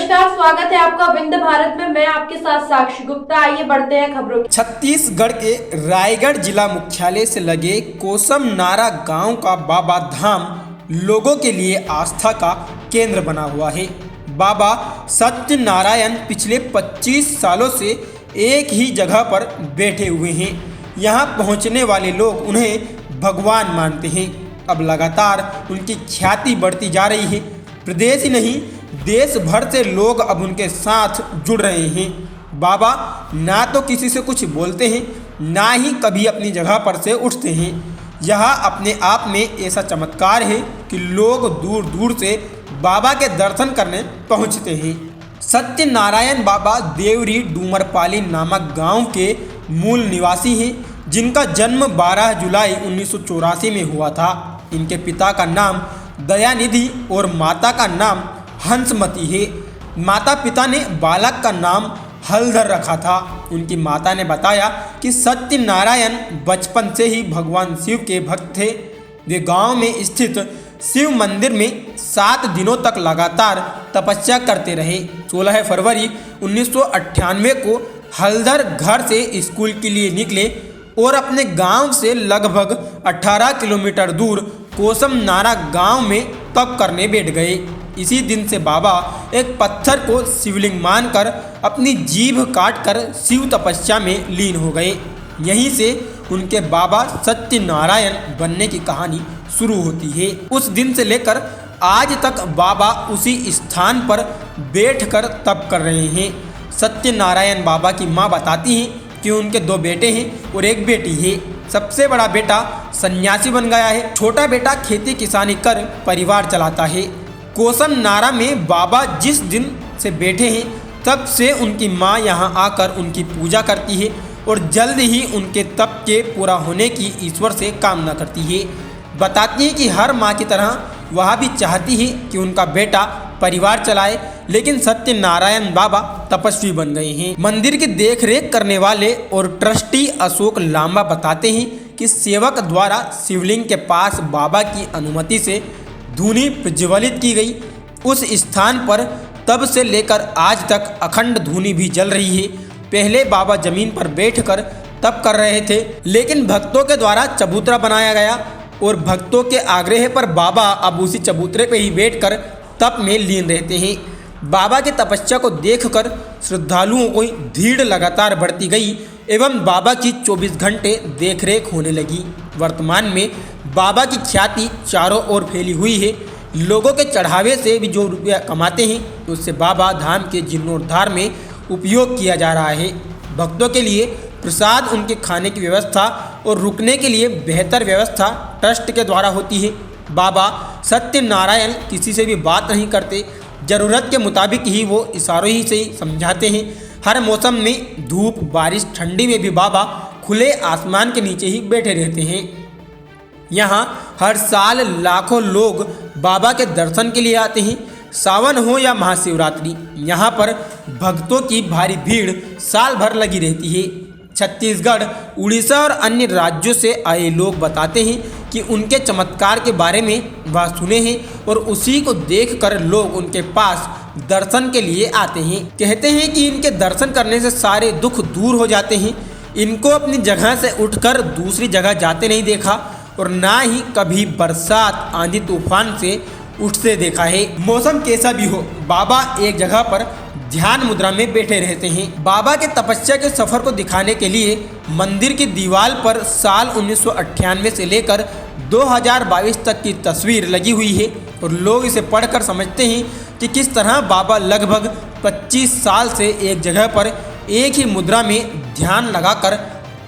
नमस्कार, स्वागत है आपका विंध्य भारत में। मैं आपके साथ साक्षी गुप्ता। आइए बढ़ते हैं खबरों की। छत्तीसगढ़ के रायगढ़ जिला मुख्यालय से लगे कोसम नारा गांव का बाबा धाम लोगों के लिए आस्था का केंद्र बना हुआ है। बाबा सत्यनारायण पिछले 25 सालों से एक ही जगह पर बैठे हुए हैं। यहां पहुंचने वाले लोग उन्हें भगवान मानते हैं। अब लगातार उनकी ख्याति बढ़ती जा रही है। प्रदेश ही नहीं, देश भर से लोग अब उनके साथ जुड़ रहे हैं। बाबा ना तो किसी से कुछ बोलते हैं, ना ही कभी अपनी जगह पर से उठते हैं। यह अपने आप में ऐसा चमत्कार है कि लोग दूर दूर से बाबा के दर्शन करने पहुंचते हैं। सत्यनारायण बाबा देवरी डूमरपाली नामक गांव के मूल निवासी हैं, जिनका जन्म 12 जुलाई 1984 में हुआ था। इनके पिता का नाम दयानिधि और माता का नाम हंसमती है। माता पिता ने बालक का नाम हलधर रखा था। उनकी माता ने बताया कि सत्यनारायण बचपन से ही भगवान शिव के भक्त थे। वे गांव में स्थित शिव मंदिर में 7 दिनों तक लगातार तपस्या करते रहे। 16 फरवरी 1998 को हलधर घर से स्कूल के लिए निकले और अपने गांव से लगभग 18 किलोमीटर दूर कोसम नारा गांव में तप करने बैठ गए। इसी दिन से बाबा एक पत्थर को शिवलिंग मानकर अपनी जीभ काटकर शिव तपस्या में लीन हो गए। यहीं से उनके बाबा सत्यनारायण बनने की कहानी शुरू होती है। उस दिन से लेकर आज तक बाबा उसी स्थान पर बैठकर तप कर रहे हैं। सत्यनारायण बाबा की मां बताती हैं कि उनके 2 बेटे हैं और 1 बेटी है। सबसे बड़ा बेटा सन्यासी बन गया है। छोटा बेटा खेती किसानी कर परिवार चलाता है। कोसम नारा में बाबा जिस दिन से बैठे हैं तब से उनकी मां यहां आकर उनकी पूजा करती है और जल्द ही उनके तप के पूरा होने की ईश्वर से कामना करती है। बताती है कि हर मां की तरह वह भी चाहती है कि उनका बेटा परिवार चलाए, लेकिन सत्यनारायण बाबा तपस्वी बन गए हैं। मंदिर की देखरेख करने वाले और ट्रस्टी अशोक लांबा बताते हैं कि सेवक द्वारा शिवलिंग के पास बाबा की अनुमति से धूनी प्रज्वलित की गई। उस स्थान पर तब से लेकर आज तक अखंड धूनी भी जल रही है। पहले बाबा जमीन पर बैठकर तप कर रहे थे, लेकिन भक्तों के द्वारा चबूतरा बनाया गया और भक्तों के आग्रह पर बाबा अब उसी चबूतरे पर ही बैठकर तप में लीन रहते हैं। बाबा की तपस्या को देखकर श्रद्धालुओं की भीड़ लगातार बढ़ती गई एवं बाबा की 24 घंटे देखरेख होने लगी। वर्तमान में बाबा की ख्याति चारों ओर फैली हुई है। लोगों के चढ़ावे से भी जो रुपया कमाते हैं उससे बाबा धाम के जीर्णोद्धार में उपयोग किया जा रहा है। भक्तों के लिए प्रसाद, उनके खाने की व्यवस्था और रुकने के लिए बेहतर व्यवस्था ट्रस्ट के द्वारा होती है। बाबा सत्यनारायण किसी से भी बात नहीं करते। ज़रूरत के मुताबिक ही वो इशारों ही से ही समझाते हैं। हर मौसम में धूप, बारिश, ठंडी में भी बाबा खुले आसमान के नीचे ही बैठे रहते हैं। यहाँ हर साल लाखों लोग बाबा के दर्शन के लिए आते हैं। सावन हो या महाशिवरात्रि, यहाँ पर भक्तों की भारी भीड़ साल भर लगी रहती है। छत्तीसगढ़, उड़ीसा और अन्य राज्यों से आए लोग बताते हैं कि उनके चमत्कार के बारे में वह सुने हैं और उसी को देखकर लोग उनके पास दर्शन के लिए आते हैं। कहते हैं कि इनके दर्शन करने से सारे दुख दूर हो जाते हैं। इनको अपनी जगह से उठकर दूसरी जगह जाते नहीं देखा और ना ही कभी बरसात, आंधी तूफान से उठते देखा है। मौसम कैसा भी हो, बाबा एक जगह पर ध्यान मुद्रा में बैठे रहते हैं। बाबा के तपस्या के सफर को दिखाने के लिए मंदिर की दीवार पर साल 1998 से लेकर 2022 तक की तस्वीर लगी हुई है और लोग इसे पढ़कर समझते हैं कि किस तरह बाबा लगभग 25 साल से एक जगह पर एक ही मुद्रा में ध्यान लगाकर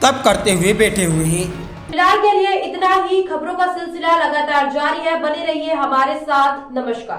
तप करते हुए बैठे हुए हैं। फिलहाल के लिए इतना ही। खबरों का सिलसिला लगातार जारी है। बने रहिए हमारे साथ। नमस्कार।